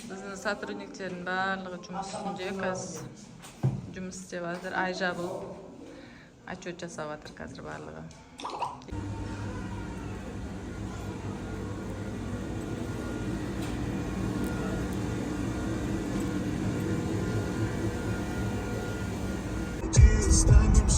Bizning sotrudniklarning barlig'i жұмыс үстінде, қазір жұмыс істеп жатыр. Ай жабылып, отчет жасап жатыр қазір барлығы. Standing,